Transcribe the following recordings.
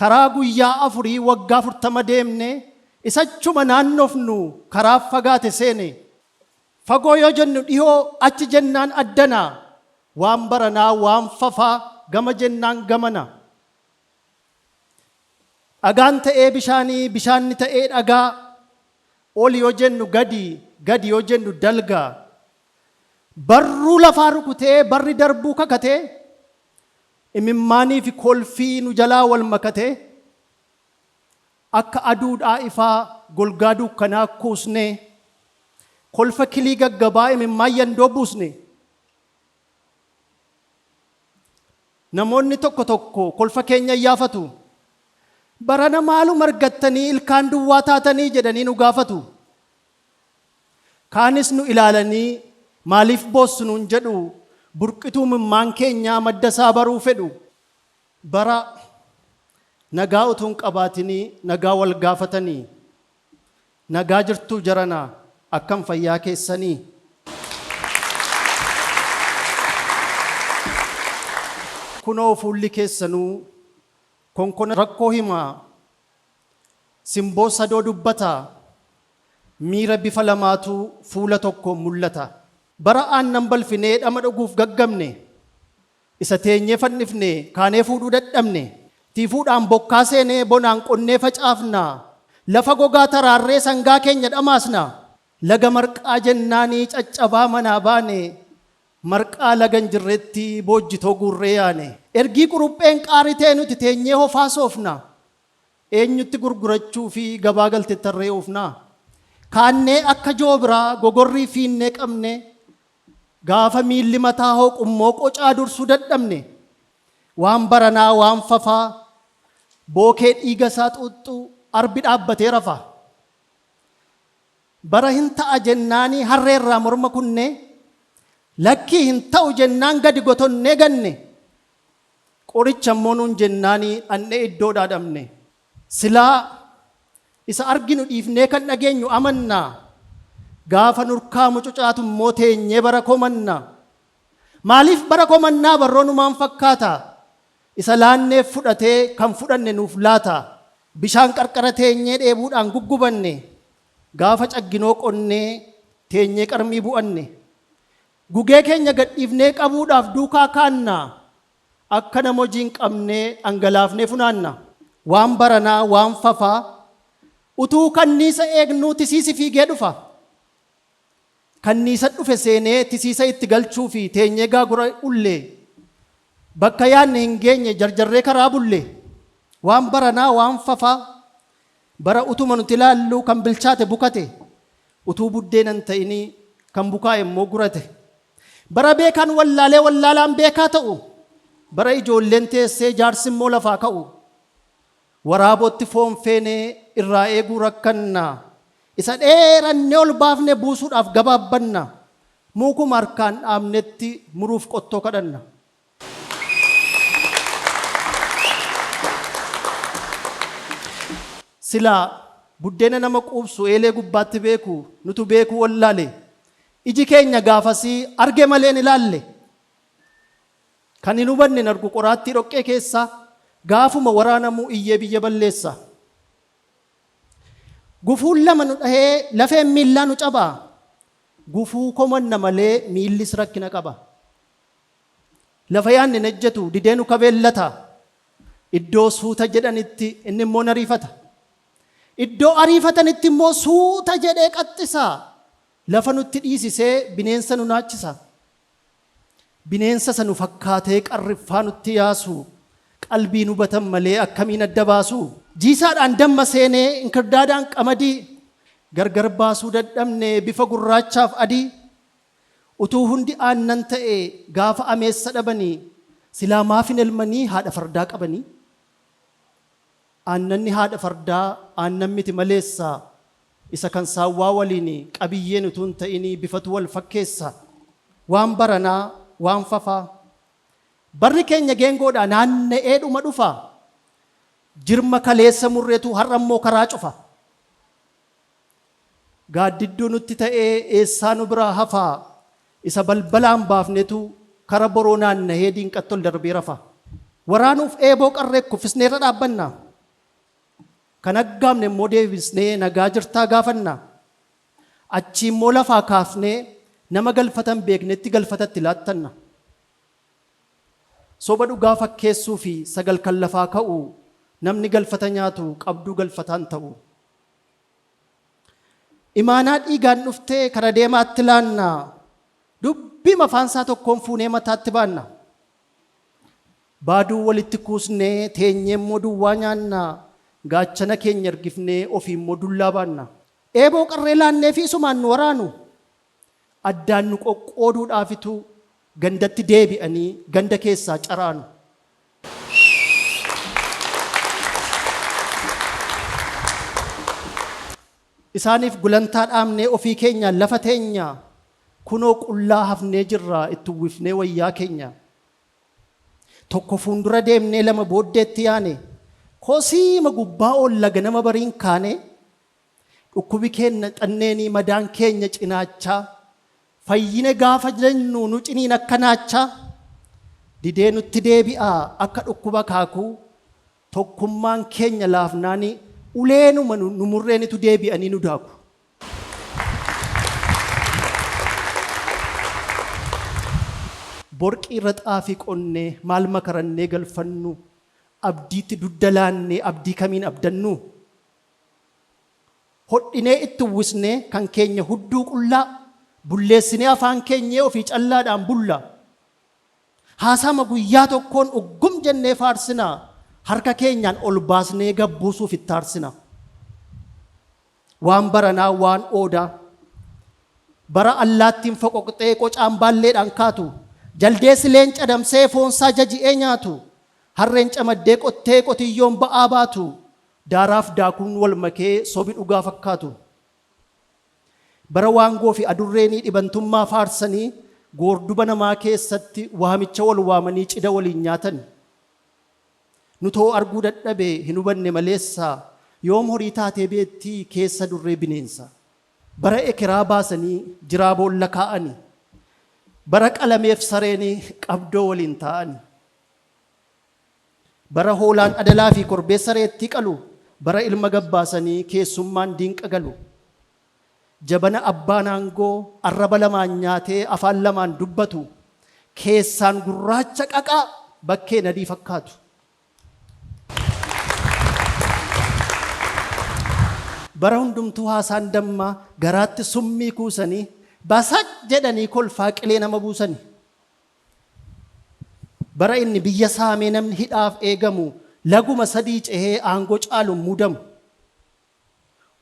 karaa guyyaa afurii waggaa 40 deemne isachuma naannofnu karaa fagaate seene. Fagoo yoo jennu dhihoo achi jennaan addana. Waan baranaa waan fafaa gama jennaan gamana. Dhagaan ta'ee bishaanii bishaanni ta'ee dhagaa. Oli yoo jennu gadi gadi yoo jennu dalga. Barruu lafaa rukutee barri darbuu kakatee. Imimmaanii fi kolfii nu jalaa wal makatee. Akka aduudhaa ifaa golgaa dukkanaa kuusnee. Kolfa kilii gaggabaa imimmaan yandoo buusne. Namoonni tokko tokko kolfa keenya yaafatu. Barana maalu margattanii ilkaan duwwaa taatanii jedhanii nu gaafatu. Kaanis nu ilaalanii maaliif boossu nuun jedhu. Burqituu imimmaan keenyaa madda isaa baruu fedhu. Bara nagaa utuu hin qabaatinii nagaa wal gaafatanii. Nagaa jirtuu jaranaa akkam fayyaa keessanii. Kunoo fuulli keessanuu konkona rakkoo himaa. Simboo sadoo dubbataa. Miira bifa lamaatu fuula tokkoon mul'ata. Bara aannan balfinee dhama dhuguuf gaggabne. Isa teenyee fannifne kaanee fuudhuu dadhabne. Tiifuudhaan bokkaa seenee bonaan qonnee facaafna. Lafa gogaa taraarree sangaa keenya dhamaasna. Laga marqaa jennaanii caccabaa manaa baane. Marqaa lagan jirretti boojjitoo guurree yaane. Ergii qurupheen qaaritee nuti teenyee hofaa soofna. Eenyutti gurgurachuu fi gabaa galte tarree oofna. Kaannee akka joobiraa gogorrii fiinnee qabne. Gaafa miilli mataa hoo qummoo qocaa dursuu dadhabne. Waan baranaa waan fafaa. Bookee dhiiga isaa xuuxxuu arbi dhaabbatee rafa. Bara hin ta'a jennaanii harreerraa morma kunne. Lakkii hin ta'u jennaan gadi gotonnee ganne. Qoricha immoo nuun jennaanii dhandhee iddoo dhaadhamne. Silaa isa arginu dhiifnee kan dhageenyu amannaa. Gaafa nurkaa mucucaatu immoo teenyee bara komannaa. Maaliif bara komannaa barroonumaan fakkaata? Isa laanneef fudhatee kan fudhanne nuuf laata. Bishaan qarqara teenyee dheebuudhaan guggubanne. Gaafa cagginoo qonnee teenyee qarmii bu'anne. Gugee keenya gadhiifnee qabuudhaaf duukaa kaannaa. Akka nama hojii hin qabnee dhangalaafnee funaanna. Waan baranaa waan fafaa. Utuu kanniisa eegnuu tisiisi fiigee dhufa. Kanniisa dhufe seenee tisiisa itti galchuu fi teenyee gaagura ullee. Bakka yaadne hin geenye jarjarree karaa bulle. Waan baranaa waan fafaa. Bara utuma nuti ilaallu kan bilchaate bukate. Utuu buddeenan ta'inii kan bukaa immoo gurate. Bara beekaan wallaalee wallaalaan beekaa ta'u. Bara ijoolleen teessee jaarsi immoo lafaa ka'u. Waraabootti foon feenee irraa eeguu rakkannaa. Isa dheerannee ol baafne buusuudhaaf gabaabbanna. Muukuma harkaan dhaabnetti muruuf qottoo kadhanna. Silaa buddeena nama quubsu eelee gubbaatti beeku nutu beeku wallaale. Iji keenya gaafasii arge malee hin ilaalle. Kan hin hubanne argu qoraattii dhoqqee keessaa gaafuma waraanamuu iyyee biyya balleessa. Gufuun lama nu dhahee lafeen miillaa nu cabaa. Gufuu komanna malee miillis rakkina qaba. Lafa yaanne nejjetu didee nu kabeellata. Iddoo suuta jedhanitti inni immoo nariifata. Iddoo ariifatanitti immoo suuta jedhee qaxxisaa. Lafa nutti dhiisisee bineensa nu naachisa. Bineensa sanu fakkaatee qarriffaa nutti yaasu. Qalbii nu batan malee akkamiin adda baasu. Jiisaadhaan damma seenee inkirdaadhaan qamadii. Gargar baasuu dadhabne bifa gurraachaaf adii. Utuu hundi aannan ta'e gaafa ameessa dhabanii. Silaa maafin elmanii haadha fardaa qabanii. Aannanni haadha fardaa aannan miti maleessa. Isa kan saawwaa waliin qabiyyeen utuu hin ta'inii bifatu wal fakkeessa. Waan baranaa waan fafaa. Barri keenya geengoodha naanna'ee dhuma dhufa. Jirma kaleessa murreetu har'a immoo karaa cufa. Gaaddidduu nutti ta'ee eessaa nu biraa hafaa. Isa balbalaan baafnetu kara boroo naanna'ee diinqatti ol darbee rafa. Waraanuuf eeboo qarree kuffisneerra dhaabbanna. kan aggaamne immoo deebisnee nagaa jirtaa gaafanna. Achi immoo lafaa kaafnee nama galfatan beeknetti galfatatti laattanna. Soba dhugaa fakkeessuu fi sagal kan lafaa ka'u namni galfata nyaatu qabduu galfataan ta'u. Imaanaa dhiigaan dhuftee kara deemaatti laanna. Dubbii mafaansaa tokkoon fuunee mataatti baanna. Baaduu walitti kuusnee teenyee immoo duwwaa nyaanna. Gaachana keenya ergifnee ofii immoo dullaa baanna. Eeboo qarree laannee fi isumaan nu waraanu. Addaan nu qoqqooduudhaafitu gandatti deebi'anii ganda keessaa caraanu. Isaaniif gulantaa dhaabnee ofii keenyaan lafa teenya kunoo qullaa hafnee jirra itti uwwifnee wayyaa keenya. Tokko fuundura deemnee lama booddeetti yaane kosiima gubbaa oolla ganama bariin kaane dhukkubi keenya xanneenii madaan keenya cinaachaa fayyine gaafa jennu nu ciniin akka naachaa didee nutti deebi'aa akka dhukkuba kaakuu tokkummaan keenya laafnaanii uleenuma nu murreenitu deebi'anii nu daaku. Borqii irra xaafii qonnee maal makarannee galfannu abdiitti duddalaannee abdii kamiin abdannu. Hodhinee itti uwwisnee kan keenya hudduu qullaa bulleessinee afaan keenya ofii callaadhaan bulla. Haasama guyyaa tokkoon uggum jennee faarsinaa. Harka keenyaan ol baasnee gabbuusuuf itti aarsina. Waan baranaa waan oodaa. Bara allaattiin foqoqxee qocaan baalleedhaan kaatu. Jaldeessi leenca damsee foonsaa jaji'ee nyaatu. Harreen camaddee qottee qotiyyoon ba'aa baatu. Daaraaf daakuun wal makee sobi dhugaa fakkaatu. Bara waangoo fi adurreenii dhibantummaa faarsanii goorduba namaa keessatti waamicha wal waamanii cida waliin nyaatan. Nutoo arguu dadhabee hin hubanne maleessaa yoom horii taatee beettii keessa durree bineensa. Bara ekeraa baasanii jiraa boolla kaa'ani. Bara qalameef sareenii qabdoo waliin taa'ani. Bara hoolaan adalaa fi korbeessa reettii qalu. Bara ilma gabbaasanii keessummaan diinqa galu. Jabana abbaan aangoo arraba lamaan nyaatee afaan lamaan dubbatu. Keessaan gurraacha qaqaa bakkee nadii fakkaatu. Bara hundumtuu haasaan dammaa garaatti summii kuusanii basak jedhanii kolfaa qilee nama buusanii. Bara inni biyya saamee namni hidhaaf eegamu laguma sadii cehee aangoo caaluun muudamu.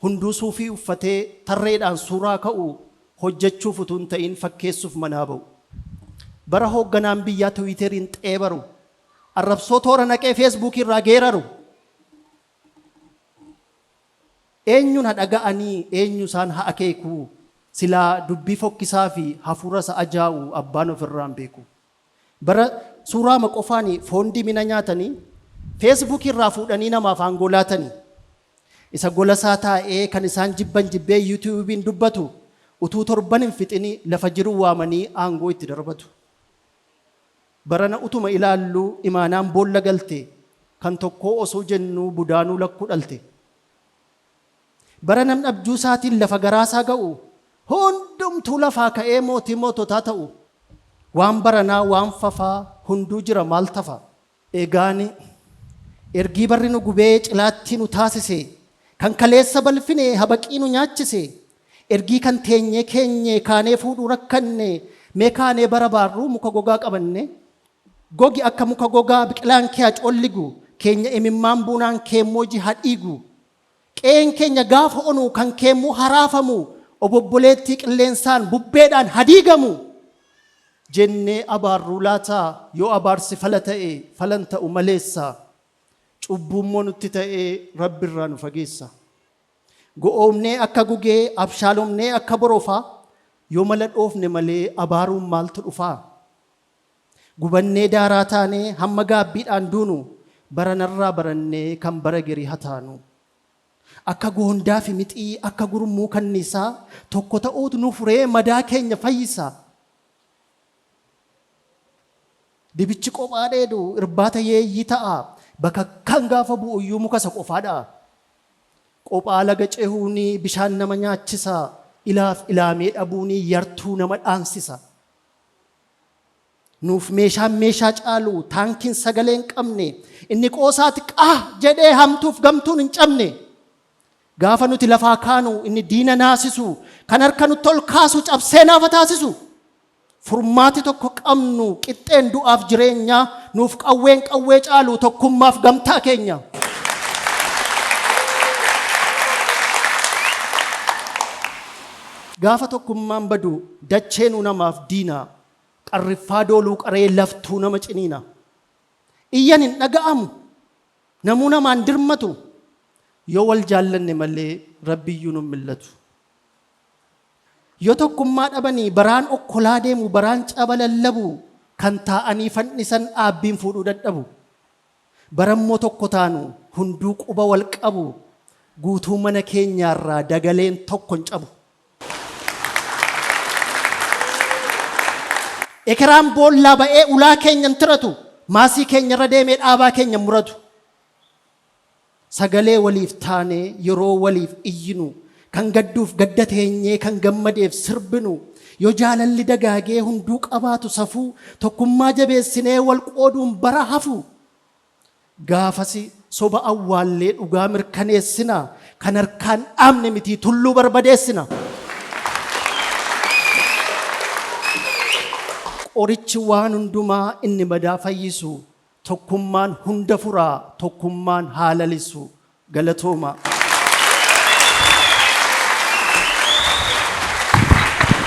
Hunduu suufii uffatee tarreedhaan suuraa ka'u hojjechuuf utuu hin ta'in fakkeessuuf manaa ba'u. Bara hoogganaan biyyaa Tiwiiteriin xeebaru arrabsoo toora naqee feesbuukii irraa geeraru. Eenyuun haa dhaga'anii eenyu isaan haa akeeku silaa dubbii fokkisaa fi hafuura isa ajaa'u abbaan ofirraan beeku. Bara suuraama qofaanii foondii mina nyaatanii feesbuukii irraa fuudhanii namaaf aangoo laatanii. Isa golasaa taa'ee kan isaan jibban jibbee yuutuubiin dubbatu utuu torban hin fixini lafa jiru waamanii aangoo itti darbatu. Barana utuma ilaalluu imaanaan boolla galte kan tokkoo osoo jennuu budaanuu lakkuu dhalte. Bara namni abjuu isaatiin lafa garaasaa ga'u hundumtuu lafaa ka'ee mootii moototaa ta'u. Waan baranaa waan fafaa hunduu jira maal tafa. Egaani ergii barri nu gubee cilaatti nu taasise kan kaleessa balfine habaqii nu nyaachise ergii kan teenyee keenyee kaanee fuudhuu rakkanne mee kaanee bara baarruu muka gogaa qabanne. Gogi akka muka gogaa biqilaan kee haa colligu keenya imimmaan buunaan keemmoo jiha dhiigu. Qeen keenya gaafa onu kan keemmoo haraafamu obobboleettii qilleensaan bubbeedhaan hadiigamu. Jennee abaarruu laataa yoo abaarsi fala ta'e falan ta'u maleessa. Cubbuummoo nutti ta'ee rabbirraa nu fageessa. Go'oomnee akka gugee abshaalomnee akka borofaa yoo mala dhoofne malee abaaruun maaltu dhufaa. Gubannee daaraa taanee hamma gaabbiidhaan duunu baranarraa barannee kan bara gerii hataanu. Akka goondaa fi mixii akka gurmuu kanniisaa tokko ta'uutu nu furee madaa keenya fayyisaa. Dibichi qophaa dheedu irbaata yeeyyii ta'a bakka kan gaafa bu'uyyuu muka isa qofaadha. qophaa laga cehuuni bishaan nama nyaachisa, ilaaf ilaamee dhabuuni yartuu nama dhaansisa. Nuuf meeshaan meeshaa caalu taankiin sagalee hin qabne, inni qoosaati qaa jedhee hamtuuf gamtuun hin cabne. Gaafa nuti lafaa kaanu inni diina naasisu, kan harka nutti ol kaasu cabsee naafa taasisu. Furmaati tokko qabnu qixxeen du'aaf jireenya, nuuf qawween qawwee caalu tokkummaaf gamtaa keenya. Gaafa tokkummaan badu dacheenu namaaf diina, qarriffaa dooluu qaree laftuu nama ciniina. Iyyan hin dhaga'amu, namuu namaan dirmatu, yoo wal jaallanne malee rabbiyyuu nu millatu. Yoo tokkummaa dhabanii baraan okkolaa deemu, baraan caba lallabu, kan taa'anii fannisan dhaabbiin fuudhuu dadhabu. Barammoo tokko taanu hunduu quba wal qabu, guutuu mana keenyaarraa dagaleen tokko hin cabu. Ekeraan boollaa ba'ee ulaa keenya hin tiratu, maasii keenyarra deemee dhaabaa keenya muratu. Sagalee waliif taanee yeroo waliif iyyinu, kan gadduuf gadda teenyee kan gammadeef sirbinu, yoo jaalalli dagaagee hunduu qabaatu safuu, tokkummaa jabeessinee wal qooduun bara hafu. Gaafasi soba awwaallee dhugaa mirkaneessina, kan harkaan dhaabne miti tulluu barbadeessina. Qorichi waan hundumaa inni madaa fayyisu, tokkummaan hunda furaa, tokkummaan haa lalisu. Galatooma.